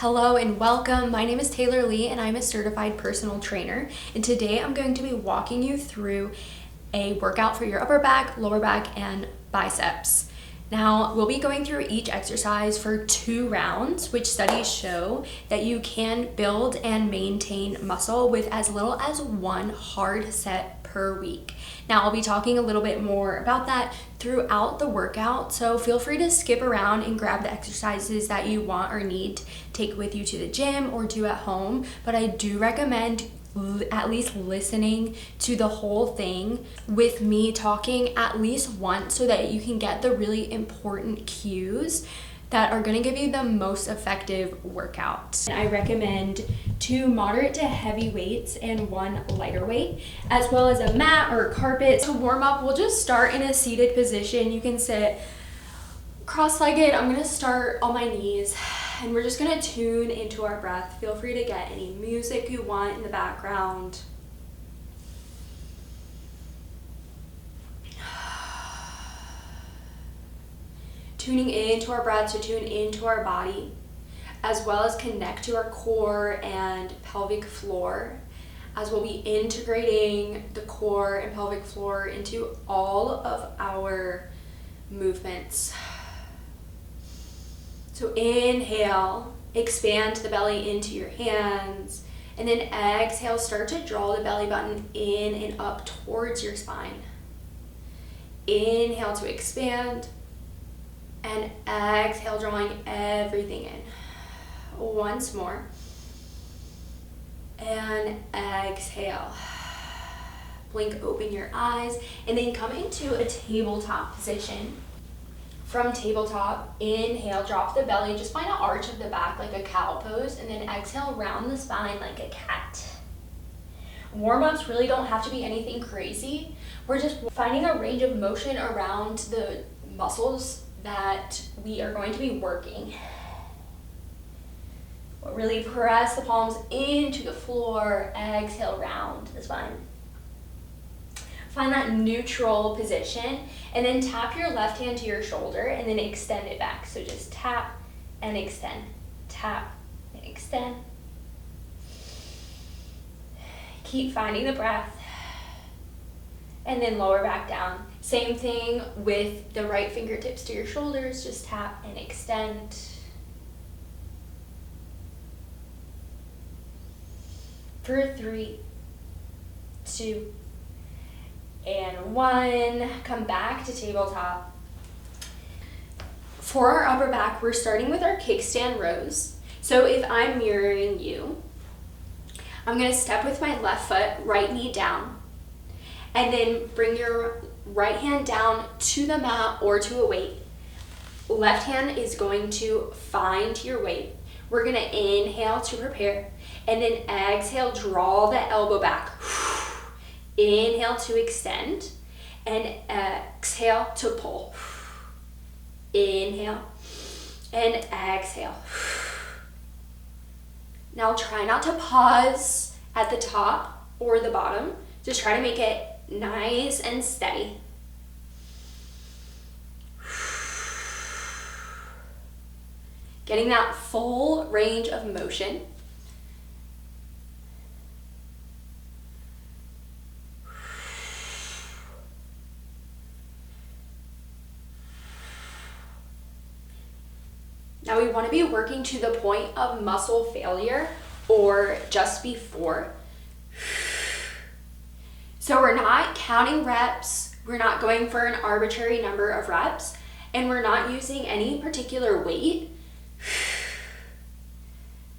Hello and welcome. My name is Taylor-Leigh and I'm a certified personal trainer. And today I'm going to be walking you through a workout for your upper back, lower back, and biceps. Now, we'll be going through each exercise for 2 rounds, which studies show that you can build and maintain muscle with as little as 1 hard set per week. Now, I'll be talking a little bit more about that throughout the workout, so feel free to skip around and grab the exercises that you want or need to take with you to the gym or do at home, but I do recommend at least listening to the whole thing with me talking at least once so that you can get the really important cues that are going to give you the most effective workout. I recommend 2 moderate to heavy weights and 1 lighter weight, as well as a mat or a carpet. To warm up, we'll just start in a seated position. You can sit cross-legged. I'm going to start on my knees, and we're just going to tune into our breath. Feel free to get any music you want in the background. Tuning into our breath to tune into our body, as well as connect to our core and pelvic floor, as we'll be integrating the core and pelvic floor into all of our movements. So inhale, expand the belly into your hands, and then exhale, start to draw the belly button in and up towards your spine. Inhale to expand, and exhale, drawing everything in. Once more. And exhale. Blink open your eyes, and then come into a tabletop position. From tabletop, inhale, drop the belly, just find an arch of the back like a cow pose, and then exhale, round the spine like a cat. Warm-ups really don't have to be anything crazy. We're just finding a range of motion around the muscles that we are going to be working. We'll really press the palms into the floor, exhale, round the spine. Find that neutral position, and then tap your left hand to your shoulder and then extend it back. So just tap and extend, tap and extend. Keep finding the breath, and then lower back down. Same thing with the right fingertips to your shoulders, just tap and extend. For 3, 2, and 1. Come back to tabletop. For our upper back, we're starting with our kickstand rows. So if I'm mirroring you, I'm going to step with my left foot, right knee down, and then bring your right hand down to the mat or to a weight. Left hand is going to find your weight. We're going to inhale to prepare, and then exhale, draw the elbow back. Inhale to extend, and exhale to pull. Inhale and exhale. Now try not to pause at the top or the bottom. Just try to make it nice and steady. Getting that full range of motion. Now we want to be working to the point of muscle failure or just before. So we're not counting reps, we're not going for an arbitrary number of reps, and we're not using any particular weight.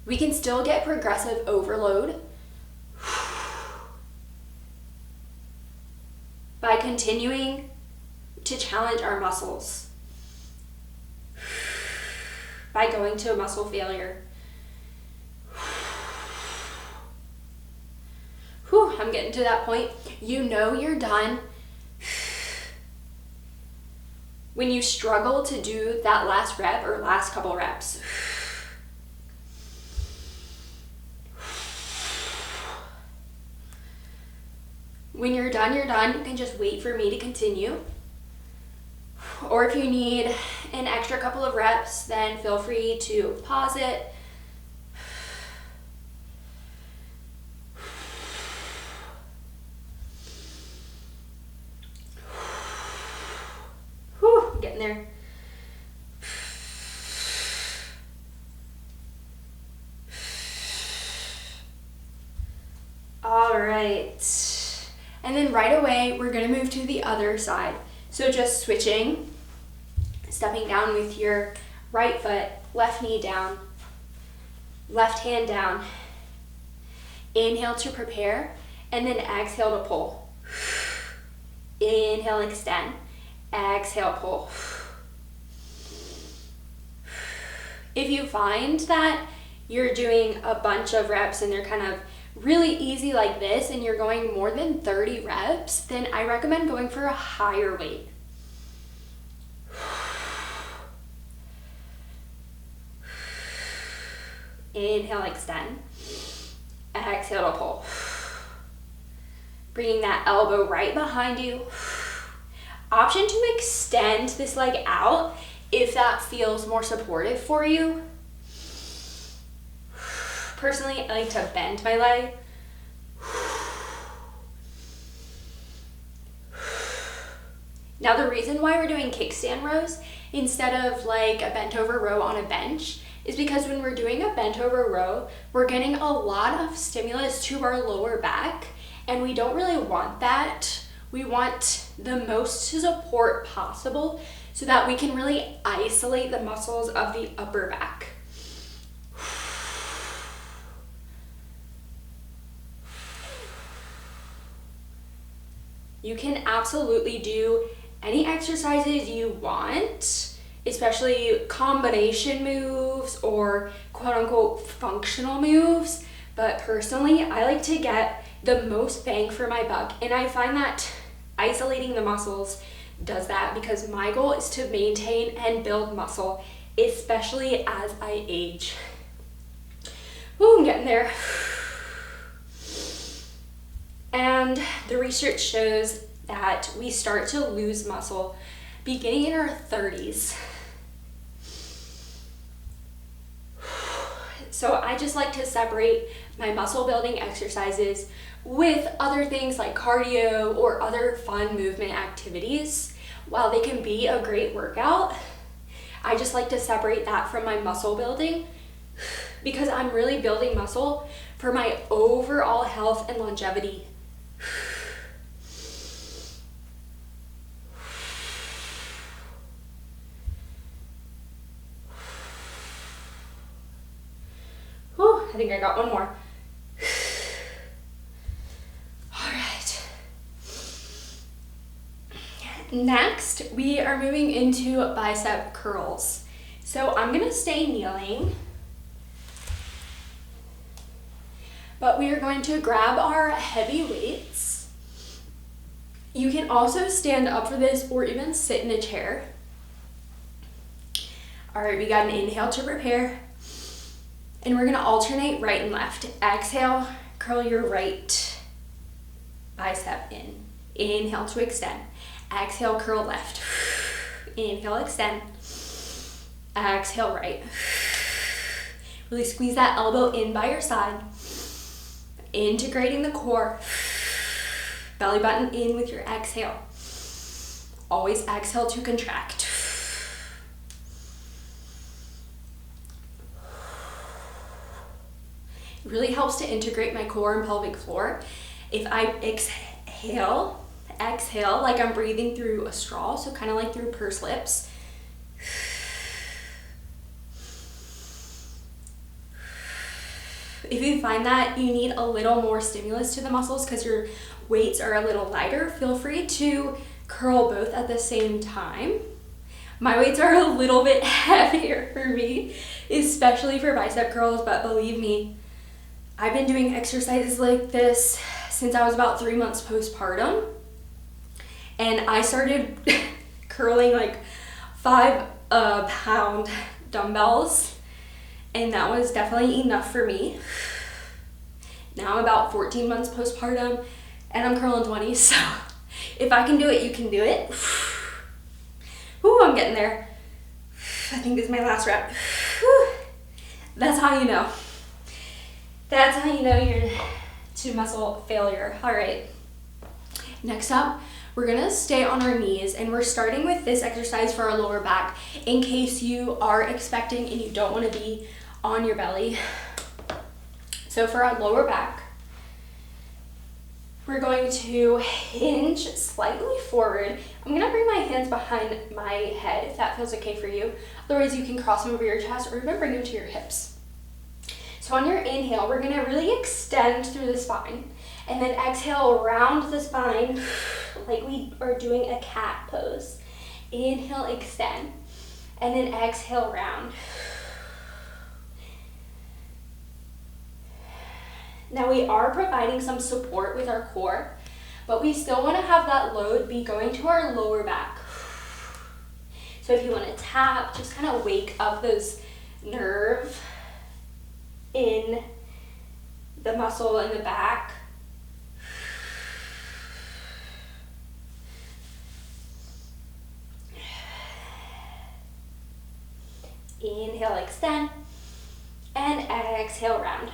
We can still get progressive overload by continuing to challenge our muscles, by going to a muscle failure. I'm getting to that point. You know you're done when you struggle to do that last rep or last couple reps. When you're done, you're done. You can just wait for me to continue. Or if you need an extra couple of reps, then feel free to pause it, getting there. All right. And then right away, we're gonna move to the other side. So just switching, stepping down with your right foot, left knee down, left hand down. Inhale to prepare, and then exhale to pull. Inhale, extend. Exhale, pull. If you find that you're doing a bunch of reps and they're kind of really easy like this and you're going more than 30 reps, then I recommend going for a higher weight. Inhale, extend. Exhale to pull. Bringing that elbow right behind you. Option to extend this leg out if that feels more supportive for you. Personally, I like to bend my leg. Now the reason why we're doing kickstand rows instead of like a bent over row on a bench is because when we're doing a bent over row, we're getting a lot of stimulus to our lower back, and we don't really want that. We want the most support possible so that we can really isolate the muscles of the upper back. You can absolutely do any exercises you want, especially combination moves or quote unquote functional moves. But personally, I like to get the most bang for my buck. And I find that isolating the muscles does that because my goal is to maintain and build muscle, especially as I age. Ooh, I'm getting there. And the research shows that we start to lose muscle beginning in our 30s. So I just like to separate my muscle building exercises with other things like cardio or other fun movement activities. While they can be a great workout, I just like to separate that from my muscle building because I'm really building muscle for my overall health and longevity. Whew, I think I got one more. All right. Next, we are moving into bicep curls. So I'm gonna stay kneeling, but we are going to grab our heavy weights. You can also stand up for this or even sit in a chair. All right, we got an inhale to prepare. And we're gonna alternate right and left. Exhale, curl your right bicep in. Inhale to extend. Exhale, curl left. Inhale, extend. Exhale, right. Really squeeze that elbow in by your side. Integrating the core. Belly button in with your exhale. Always exhale to contract. It really helps to integrate my core and pelvic floor. If I exhale like I'm breathing through a straw, so kind of like through pursed lips. If you find that you need a little more stimulus to the muscles because your weights are a little lighter, feel free to curl both at the same time. My weights are a little bit heavier for me, especially for bicep curls, but believe me, I've been doing exercises like this since I was about 3 months postpartum. And I started curling like 5-pound dumbbells. And that was definitely enough for me. Now I'm about 14 months postpartum and I'm curling 20. So if I can do it, you can do it. Ooh, I'm getting there. I think this is my last rep. Whew. That's how you know. That's how you know you're to muscle failure. All right. Next up, We're gonna stay on our knees, and we're starting with this exercise for our lower back in case you are expecting and you don't wanna be on your belly. So for our lower back, we're going to hinge slightly forward. I'm gonna bring my hands behind my head if that feels okay for you. Otherwise, you can cross them over your chest or even bring them to your hips. So on your inhale, we're gonna really extend through the spine, and then exhale, round the spine like we are doing a cat pose. Inhale, extend, and then exhale, round. Now we are providing some support with our core, but we still want to have that load be going to our lower back. So if you want to tap, just kind of wake up those nerve in the muscle in the back. Inhale, extend, and exhale, round.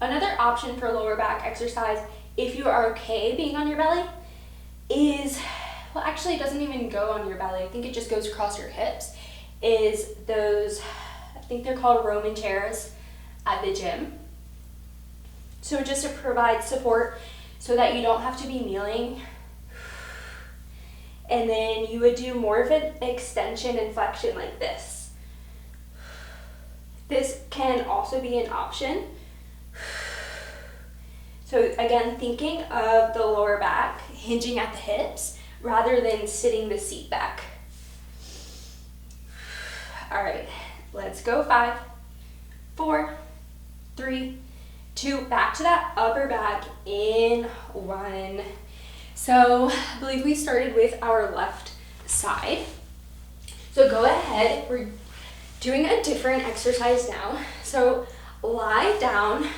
Another option for lower back exercise, if you are okay being on your belly, is, well, actually it doesn't even go on your belly, I think it just goes across your hips, is those, I think they're called Roman chairs at the gym. So just to provide support so that you don't have to be kneeling. And then you would do more of an extension and flexion like this. This can also be an option. So again, thinking of the lower back, hinging at the hips, rather than sitting the seat back. All right, let's go. 5, 4, 3, 2, back to that upper back in 1. So I believe we started with our left side. So go ahead, we're doing a different exercise now. So lie down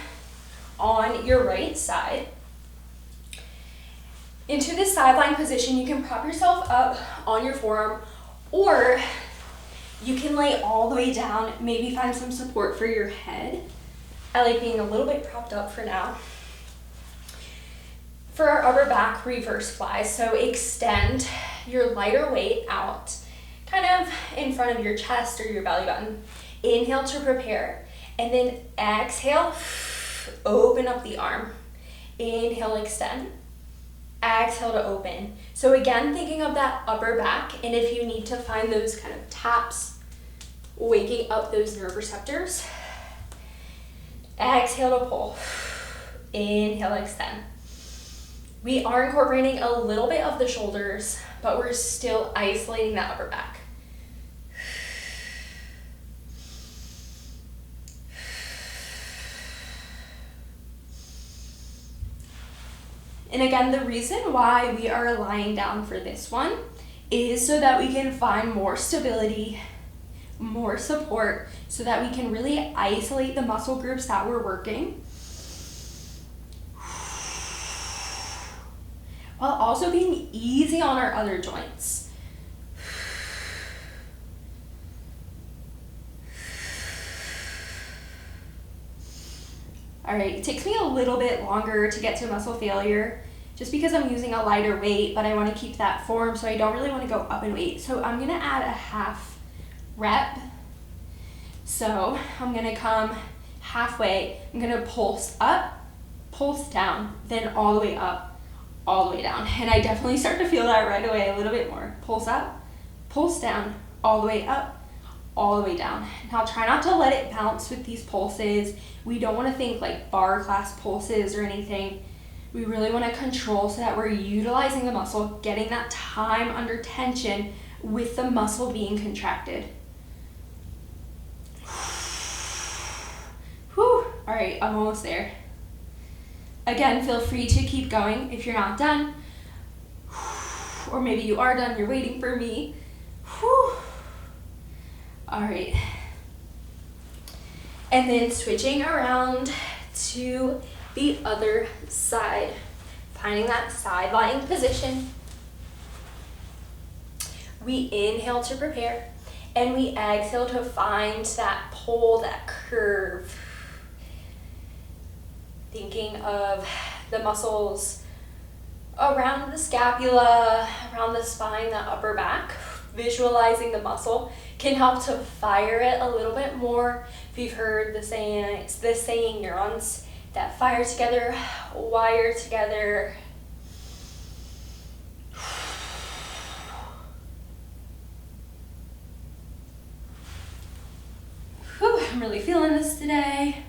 on your right side. Into this sideline position, you can prop yourself up on your forearm, or you can lay all the way down, maybe find some support for your head. I like being a little bit propped up for now. For our upper back, reverse fly. So extend your lighter weight out, kind of in front of your chest or your belly button. Inhale to prepare, and then exhale, open up the arm. Inhale, extend. Exhale to open. So again, thinking of that upper back, and if you need to find those kind of taps, waking up those nerve receptors. Exhale to pull. Inhale, extend. We are incorporating a little bit of the shoulders, but we're still isolating that upper back. And again, the reason why we are lying down for this one is so that we can find more stability, more support, so that we can really isolate the muscle groups that we're working, while also being easy on our other joints. All right, it takes me a little bit longer to get to muscle failure just because I'm using a lighter weight, but I want to keep that form, so I don't really want to go up in weight. So I'm gonna add a half rep. So I'm gonna come halfway, I'm gonna pulse up, pulse down, then all the way up, all the way down. And I definitely start to feel that right away a little bit more. Pulse up, pulse down, all the way up, all the way down. Now try not to let it bounce with these pulses. We don't want to think like bar class pulses or anything. We really want to control so that we're utilizing the muscle, getting that time under tension with the muscle being contracted. Whew. All right, I'm almost there. Again, feel free to keep going if you're not done. Or maybe you are done, you're waiting for me. Whew. All right. And then switching around to the other side, finding that side lying position. We inhale to prepare, and we exhale to find that pull, that curve. Thinking of the muscles around the scapula, around the spine, the upper back. Visualizing the muscle can help to fire it a little bit more. If you've heard the saying neurons that fire together, wire together. Whew, I'm really feeling this today.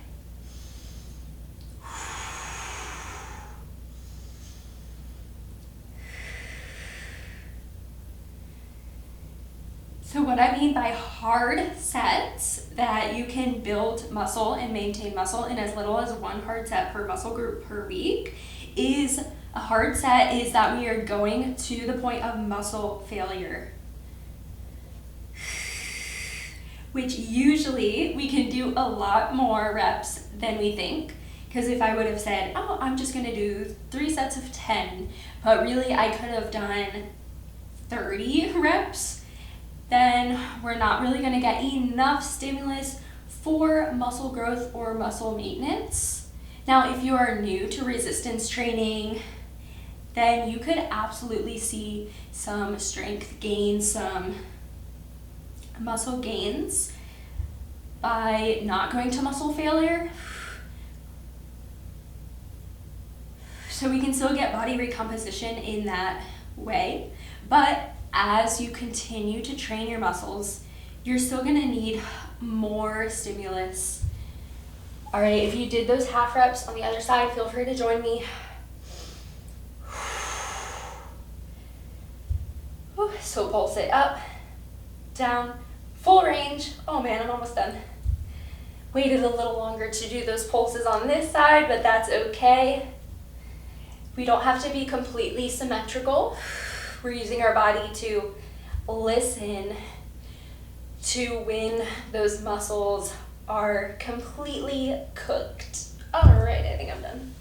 So what I mean by hard sets that you can build muscle and maintain muscle in as little as one hard set per muscle group per week is a hard set is that we are going to the point of muscle failure, which usually we can do a lot more reps than we think. Because if I would have said, oh, I'm just gonna do 3 sets of 10, but really I could have done 30 reps, then we're not really gonna get enough stimulus for muscle growth or muscle maintenance. Now, if you are new to resistance training, then you could absolutely see some strength gains, some muscle gains by not going to muscle failure. So we can still get body recomposition in that way, but as you continue to train your muscles, you're still gonna need more stimulus. All right, if you did those half reps on the other side, feel free to join me. So pulse it up, down, full range. Oh man, I'm almost done. Waited a little longer to do those pulses on this side, but that's okay. We don't have to be completely symmetrical. We're using our body to listen to when those muscles are completely cooked. All right, I think I'm done.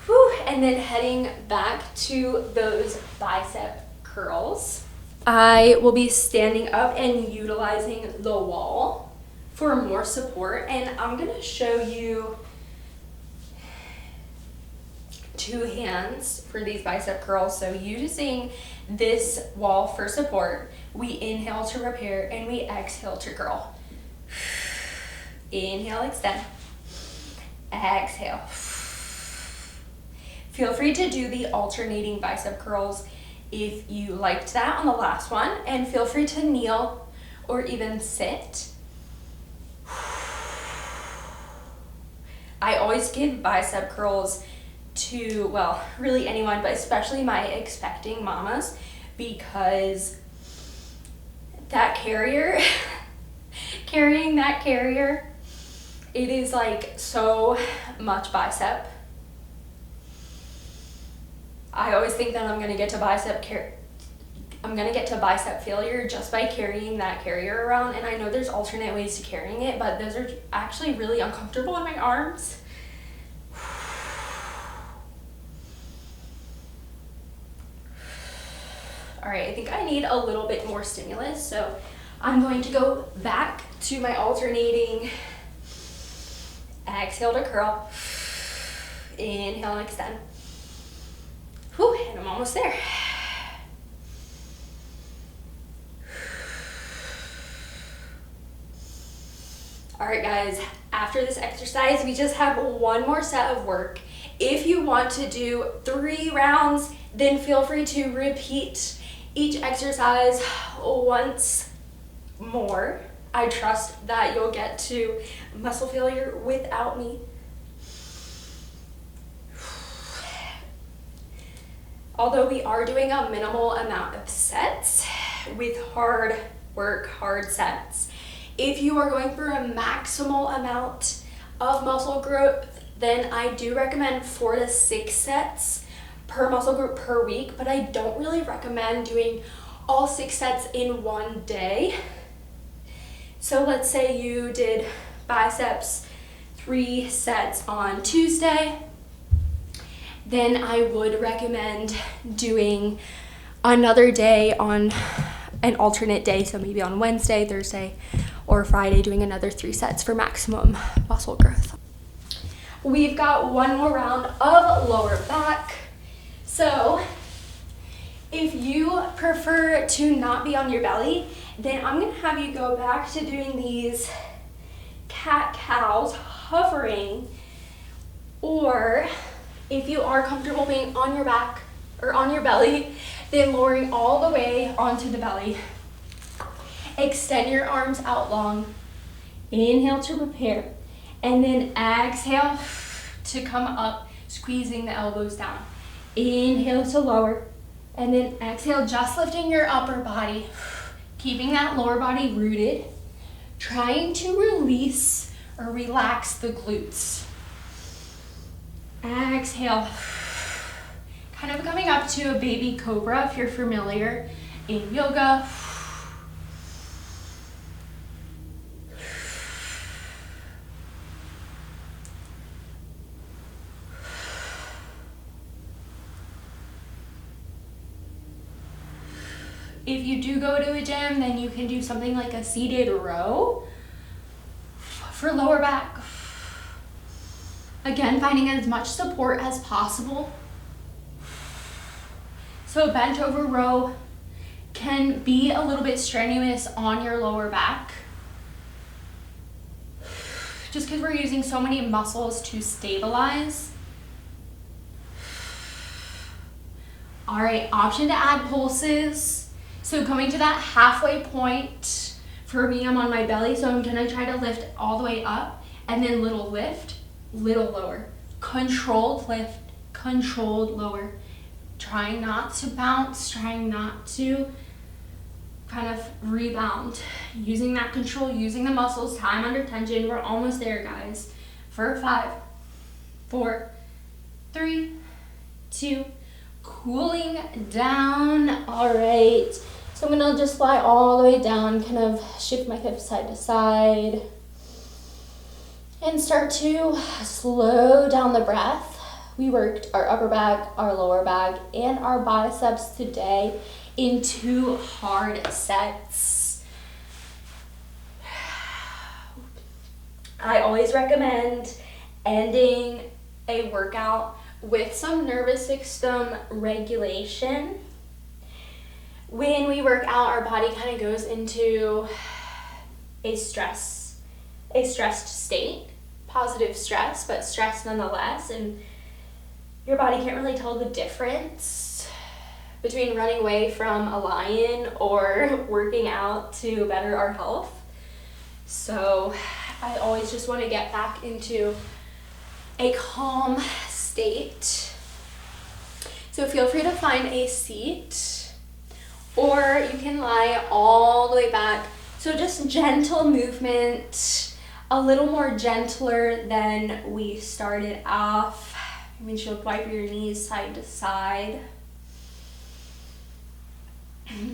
Whew, and then heading back to those bicep curls. I will be standing up and utilizing the wall for more support, and I'm gonna show you 2 hands for these bicep curls. So using this wall for support, we inhale to repair and we exhale to curl. Inhale, extend. Exhale. Feel free to do the alternating bicep curls if you liked that on the last one, and feel free to kneel or even sit. I always give bicep curls to, well, really anyone, but especially my expecting mamas, because that carrier, carrying that carrier, it is like so much bicep. I always think that I'm gonna get to bicep failure just by carrying that carrier around, and I know there's alternate ways to carrying it, but those are actually really uncomfortable in my arms. All right, I think I need a little bit more stimulus, so I'm going to go back to my alternating exhale to curl, inhale and extend. Whew, and I'm almost there. All right, guys, after this exercise, we just have one more set of work. If you want to do 3 rounds, then feel free to repeat each exercise once more. I trust that you'll get to muscle failure without me. Although we are doing a minimal amount of sets with hard work, hard sets, if you are going for a maximal amount of muscle growth, then I do recommend 4 to 6 sets per muscle group per week, but I don't really recommend doing all 6 sets in one day. So let's say you did biceps 3 sets on Tuesday, then I would recommend doing another day on an alternate day, so maybe on Wednesday, Thursday, or Friday, doing another 3 sets for maximum muscle growth. We've got one more round of lower back. So if you prefer to not be on your belly, then I'm gonna have you go back to doing these cat-cows, hovering, or if you are comfortable being on your back or on your belly, then lowering all the way onto the belly. Extend your arms out long. Inhale to prepare, and then exhale to come up, squeezing the elbows down. Inhale to lower, and then exhale, just lifting your upper body, keeping that lower body rooted, trying to release or relax the glutes. Exhale, kind of coming up to a baby cobra if you're familiar in yoga. If you do go to a gym, then you can do something like a seated row for lower back. Again, finding as much support as possible. So a bent over row can be a little bit strenuous on your lower back, just because we're using so many muscles to stabilize. All right, option to add pulses. So coming to that halfway point, for me, I'm on my belly, so I'm gonna try to lift all the way up, and then little lift, little lower. Controlled lift, controlled lower. Trying not to bounce, trying not to kind of rebound. Using that control, using the muscles, time under tension. We're almost there, guys. For 5, 4, 3, 2, cooling down. All right. So I'm gonna just lie all the way down, kind of shift my hips side to side, and start to slow down the breath. We worked our upper back, our lower back, and our biceps today in 2 hard sets. I always recommend ending a workout with some nervous system regulation. When we work out, our body kind of goes into a stressed state, positive stress, but stress nonetheless, and your body can't really tell the difference between running away from a lion or working out to better our health. So I always just want to get back into a calm state. So feel free to find a seat, or you can lie all the way back. So just gentle movement, a little more gentler than we started off. Make sure to wipe your knees side to side.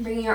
Bring your